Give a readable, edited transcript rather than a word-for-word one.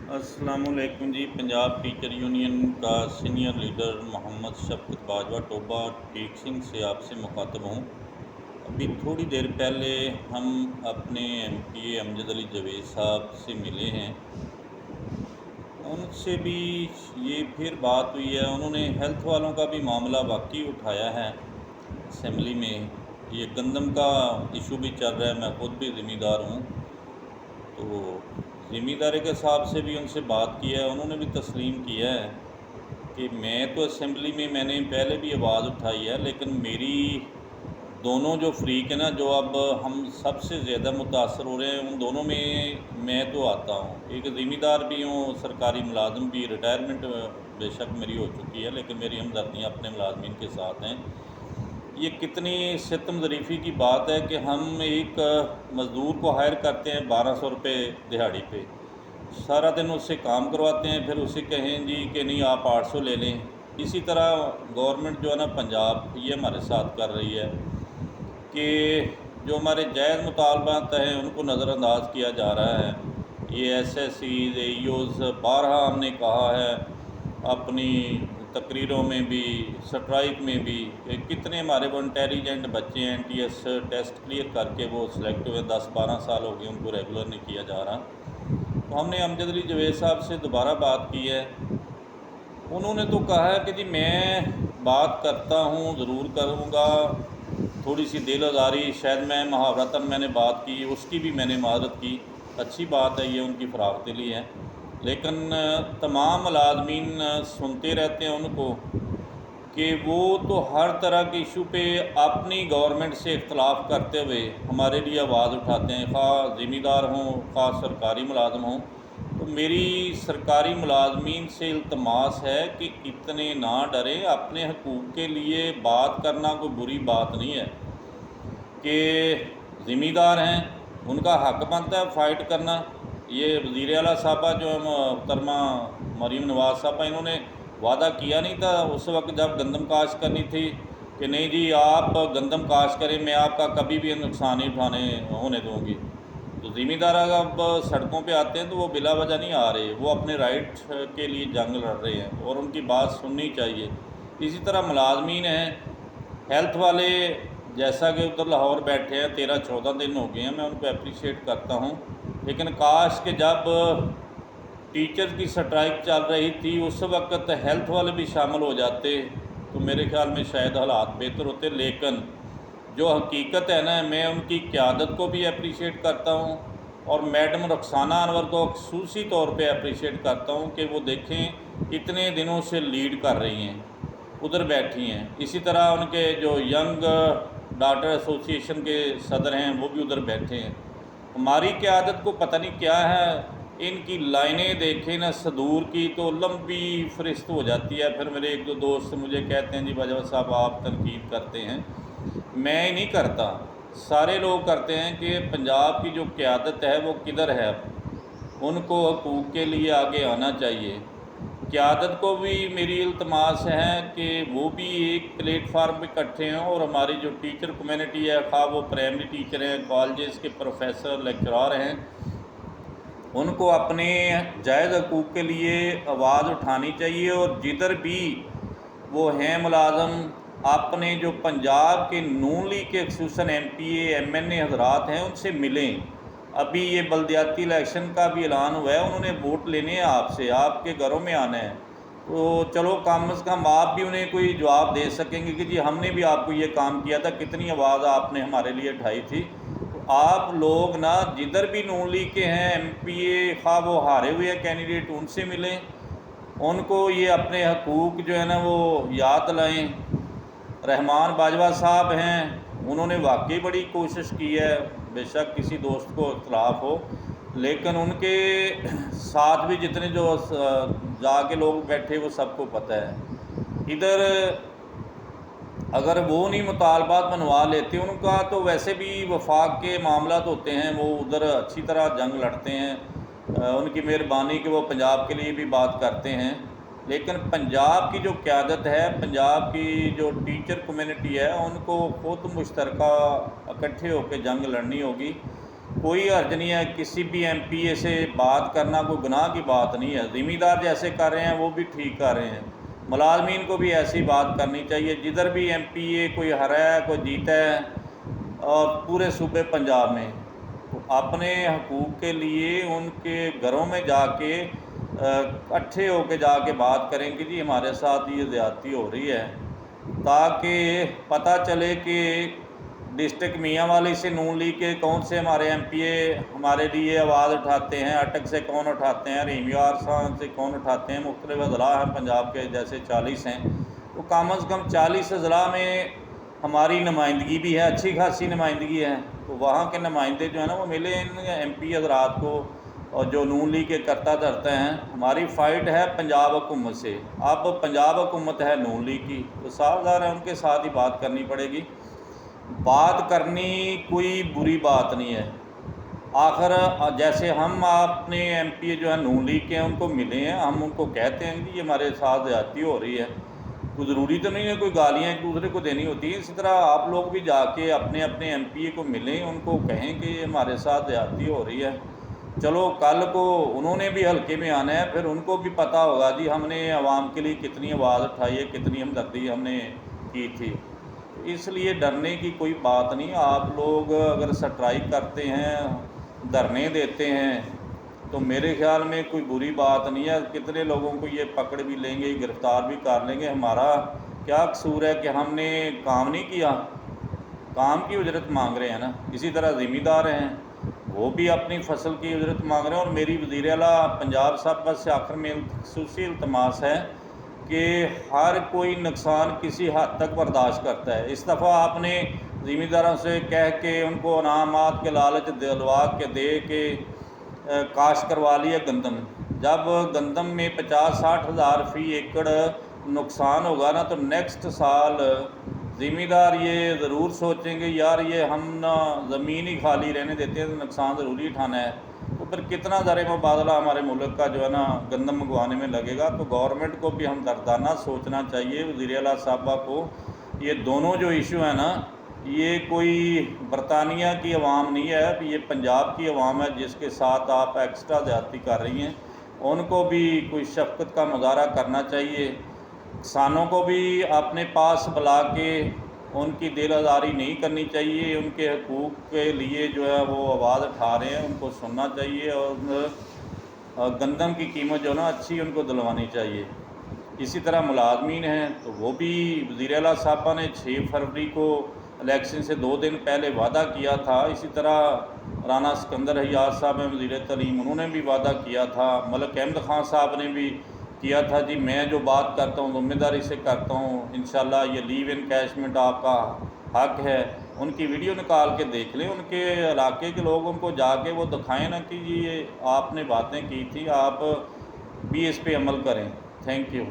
अस्सलाम वालेकुम जी। Punjab teacher union का सीनियर लीडर मोहम्मद शफकत बाजवा टोबा टेक सिंह से आपसे मुखातब हूँ। अभी थोड़ी देर पहले हम अपने एमपीए अमजद अली जवेद साहब से मिले हैं। उनसे भी ये फिर बात हुई है। उन्होंने हेल्थ वालों का भी मामला वाकई उठाया है असम्बली में। ये गंदम का इशू भी चल रहा है, मैं ख़ुद भी ज़िम्मेदार हूँ। तो ज़िम्मेदारी के हिसाब से भी उनसे बात की है। उन्होंने भी तस्लीम किया है कि मैं तो असम्बली में मैंने पहले भी आवाज़ उठाई है, लेकिन मेरी दोनों जो फ्रीक है ना, जो अब हम सबसे ज़्यादा मुतासर हो रहे हैं, उन दोनों में मैं तो आता हूँ। एक ज़िम्मेदार भी हूँ, सरकारी मुलाजिम भी। रिटायरमेंट बेशक मेरी हो चुकी है, लेकिन मेरी हमदर्दियाँ अपने मुलाजमीन के साथ हैं। ये कितनी सितम ज़रीफ़ी की बात है कि हम एक मज़दूर को हायर करते हैं 1200 रुपये दिहाड़ी पे, सारा दिन उससे काम करवाते हैं, फिर उसे कहें जी कि नहीं आप 800 ले लें। इसी तरह गवर्नमेंट जो है ना पंजाब, ये हमारे साथ कर रही है कि जो हमारे जायज़ मुतालबात हैं उनको नज़रअंदाज किया जा रहा है। ये एसएससीज़, एईओज़ बारहा हमने कहा है अपनी तकरीरों में भी, स्ट्राइक में भी, कि कितने हमारे वो इंटेलिजेंट बच्चे हैं एनटीएस टेस्ट क्लियर करके वो सिलेक्ट हुए। 10-12 साल हो गए उनको रेगुलर नहीं किया जा रहा। तो हमने अमजद अली जवेद साहब से दोबारा बात की है। उन्होंने तो कहा है कि जी मैं बात करता हूँ, ज़रूर करूँगा। थोड़ी सी दिल आज़ारी, शायद मैं मुहावरतन मैंने बात की, उसकी भी मैंने माज़रत की। अच्छी बात है, ये उनकी फ़राग़ दिली है। लेकिन तमाम मुलाज़मीन सुनते रहते हैं उनको कि वो तो हर तरह के इशू पे अपनी गवर्नमेंट से इख्तलाफ करते हुए हमारे लिए आवाज़ उठाते हैं, ख़ास ज़िम्मेदार हों, ख़ास सरकारी मुलाज़म हों। तो मेरी सरकारी मुलाज़मीन से इल्तमास है कि इतने ना डरें। अपने हकूक़ के लिए बात करना कोई बुरी बात नहीं है, कि ज़िम्मेदार हैं, उनका हक़ बनता है फ़ाइट करना। ये वज़ीर आला साहबा जो मोहतरमा मरीम नवाज़ साहबा, इन्होंने वादा किया नहीं था उस वक्त जब गंदम काश्त करनी थी कि नहीं जी आप गंदम काश्त करें, मैं आपका कभी भी नुकसान नहीं होने दूँगी। तो ज़िम्मेदार अब सड़कों पे आते हैं तो वो बिला वजह नहीं आ रहे, वो अपने राइट के लिए जंग लड़ रहे हैं और उनकी बात सुननी चाहिए। इसी तरह मुलाजमीन हैं, हेल्थ वाले, जैसा कि उधर लाहौर बैठे हैं 13-14 दिन हो गए हैं, मैं उनको अप्रिशिएट करता हूँ। लेकिन काश कि जब टीचर की स्ट्राइक चल रही थी उस वक्त हेल्थ वाले भी शामिल हो जाते तो मेरे ख़्याल में शायद हालात बेहतर होते। लेकिन जो हकीकत है ना, मैं उनकी क़यादत को भी अप्रिशिएट करता हूँ और मैडम रुखसाना अनवर को ख़ुसूसी तौर पे अप्रिशिएट करता हूँ कि वो देखें इतने दिनों से लीड कर रही हैं, उधर बैठी हैं। इसी तरह उनके जो यंग डॉक्टर एसोसिएशन के सदर हैं वो भी उधर बैठे हैं। हमारी क़यादत को पता नहीं क्या है, इनकी लाइनें देखें ना सदूर की तो लंबी फ़हरिस्त हो जाती है। फिर मेरे एक दो दोस्त मुझे कहते हैं जी बाजवा साहब आप तनकीद करते हैं। मैं ही नहीं करता, सारे लोग करते हैं कि पंजाब की जो क़यादत है वो किधर है। अब उनको हकूक़ के लिए आगे आना चाहिए। क़यादत को भी मेरी इल्तमास है कि वो भी एक प्लेटफार्म पे इकट्ठे हों और हमारी जो टीचर कम्यूनिटी है, खा वो प्राइमरी टीचर हैं, कॉलेज के प्रोफेसर लेक्चरार हैं, उनको अपने जायज़ हकूक़ के लिए आवाज़ उठानी चाहिए। और जिधर भी वो हैं मुलाज़म, अपने जो पंजाब के नून लीग के ख़ुसूसन एमपीए एमएनए हज़रात हैं उनसे मिलें। अभी ये बल्दियाती इलेक्शन का भी ऐलान हुआ है, उन्होंने वोट लेने हैं आपसे, आपके घरों में आना है। तो चलो कम से कम आप भी उन्हें कोई जवाब दे सकेंगे कि जी हमने भी आपको ये काम किया था, कितनी आवाज़ आपने हमारे लिए उठाई थी। तो आप लोग ना जिधर भी नून लीग के हैं एमपीए, खा वो हारे हुए हैं कैंडिडेट, उनसे मिलें, उनको ये अपने हकूक़ जो है ना वो याद दिलाएँ। रहमान बाजवा साहब हैं, उन्होंने वाकई बड़ी कोशिश की है, बेशक किसी दोस्त को इख्तलाफ हो, लेकिन उनके साथ भी जितने जो जाके लोग बैठे वो सबको पता है। इधर अगर वो नहीं मुतालबात मनवा लेते उनका, तो वैसे भी वफाक के मामलात होते हैं, वो उधर अच्छी तरह जंग लड़ते हैं। उनकी मेहरबानी कि वो पंजाब के लिए भी बात करते हैं। लेकिन पंजाब की जो क़यादत है, पंजाब की जो टीचर कम्यूनिटी है, उनको खुद मुश्तरका इकट्ठे होकर जंग लड़नी होगी। کوئی حرج نہیں ہے کسی بھی ایم پی اے سے بات کرنا، کوئی گناہ کی بات نہیں ہے۔ ذمہ دار جیسے کر رہے ہیں وہ بھی ٹھیک کر رہے ہیں، ملازمین کو بھی ایسی بات کرنی چاہیے۔ جدھر بھی ایم پی اے کوئی ہرا ہے کوئی جیتا ہے اور پورے صوبے پنجاب میں اپنے حقوق کے لیے ان کے گھروں میں جا کے اکٹھے ہو کے جا کے بات کریں کہ جی ہمارے ساتھ یہ زیادتی ہو رہی ہے، تاکہ پتہ چلے کہ ڈسٹرکٹ میاں والی سے نون لیگ کے کون سے ہمارے ایم پی اے ہمارے لیے آواز اٹھاتے ہیں، اٹک سے کون اٹھاتے ہیں، رحیم یار صاحب سے کون اٹھاتے ہیں، مختلف اضلاع ہیں پنجاب کے جیسے 40 ہیں، تو کم از کم 40 اضلاع میں ہماری نمائندگی بھی ہے، اچھی خاصی نمائندگی ہے۔ تو وہاں کے نمائندے جو ہیں نا وہ ملے ان ایم پی حضرات کو، اور جو نون لیگ کے کرتا دھرتا ہیں۔ ہماری فائٹ ہے پنجاب حکومت سے، اب پنجاب حکومت ہے نون لیگ کی، تو صاف ظاہر ہے ان کے ساتھ ہی بات کرنی پڑے گی۔ بات کرنی کوئی بری بات نہیں ہے، آخر جیسے ہم اپنے ایم پی اے جو ہیں نون لیگ کے ہیں ان کو ملے ہیں، ہم ان کو کہتے ہیں کہ یہ ہمارے ساتھ زیادتی ہو رہی ہے، کوئی ضروری تو نہیں ہے کوئی گالیاں ایک دوسرے کو دینی ہوتی ہیں۔ اسی طرح آپ لوگ بھی جا کے اپنے اپنے ایم پی اے کو ملیں، ان کو کہیں کہ یہ ہمارے ساتھ زیادتی ہو رہی ہے۔ چلو کل کو انہوں نے بھی حلقے میں آنا ہے، پھر ان کو بھی پتہ ہوگا جی ہم نے عوام کے لیے کتنی آواز اٹھائی ہے، کتنی ہمدردی ہم نے کی تھی۔ اس لیے ڈرنے کی کوئی بات نہیں۔ آپ لوگ اگر سٹرائک کرتے ہیں، دھرنے دیتے ہیں، تو میرے خیال میں کوئی بری بات نہیں ہے۔ کتنے لوگوں کو یہ پکڑ بھی لیں گے، گرفتار بھی کر لیں گے۔ ہمارا کیا قصور ہے کہ ہم نے کام نہیں کیا؟ کام کی اجرت مانگ رہے ہیں نا۔ اسی طرح ذمہ دار ہیں، وہ بھی اپنی فصل کی اجرت مانگ رہے ہیں۔ اور میری وزیر اعلیٰ پنجاب صاحب سے آخر میں خصوصی التماس ہے کہ ہر کوئی نقصان کسی حد تک برداشت کرتا ہے۔ اس دفعہ آپ نے ذمہ داروں سے کہہ کے ان کو انعامات کے لالچ دلوا کے دے کے کاشت کروا لی ہے گندم۔ جب گندم میں 50-60 ہزار فی ایکڑ نقصان ہوگا نا، تو نیکسٹ سال ذمہ دار یہ ضرور سوچیں گے یار یہ ہم نہ زمین ہی خالی رہنے دیتے ہیں تو نقصان ضروری اٹھانا ہے۔ تو پھر کتنا زر مبادلہ ہمارے ملک کا جو ہے نا گندم منگوانے میں لگے گا۔ تو گورنمنٹ کو بھی ہم دردانہ سوچنا چاہیے، وزیر اعلیٰ صاحبہ کو۔ یہ دونوں جو ایشو ہیں نا، یہ کوئی برطانیہ کی عوام نہیں ہے، یہ پنجاب کی عوام ہے جس کے ساتھ آپ ایکسٹرا زیادتی کر رہی ہیں۔ ان کو بھی کوئی شفقت کا مظاہرہ کرنا چاہیے۔ کسانوں کو بھی اپنے پاس بلا کے ان کی دل آزاری نہیں کرنی چاہیے، ان کے حقوق کے لیے جو ہے وہ آواز اٹھا رہے ہیں ان کو سننا چاہیے، اور گندم کی قیمت جو ہے نا اچھی ان کو دلوانی چاہیے۔ اسی طرح ملازمین ہیں تو وہ بھی وزیر اعلیٰ صاحبہ نے 6 فروری کو الیکشن سے 2 دن پہلے وعدہ کیا تھا۔ اسی طرح رانا سکندر حیات صاحب ہیں وزیر تعلیم، انہوں نے بھی وعدہ کیا تھا۔ ملک احمد خان صاحب نے بھی کیا تھا جی میں جو بات کرتا ہوں ذمہ داری سے کرتا ہوں، انشاءاللہ یہ لیو انکیشمنٹ آپ کا حق ہے۔ ان کی ویڈیو نکال کے دیکھ لیں، ان کے علاقے کے لوگوں کو جا کے وہ دکھائیں نا کہ جی یہ آپ نے باتیں کی تھی، آپ بھی اس پہ عمل کریں۔ Thank you.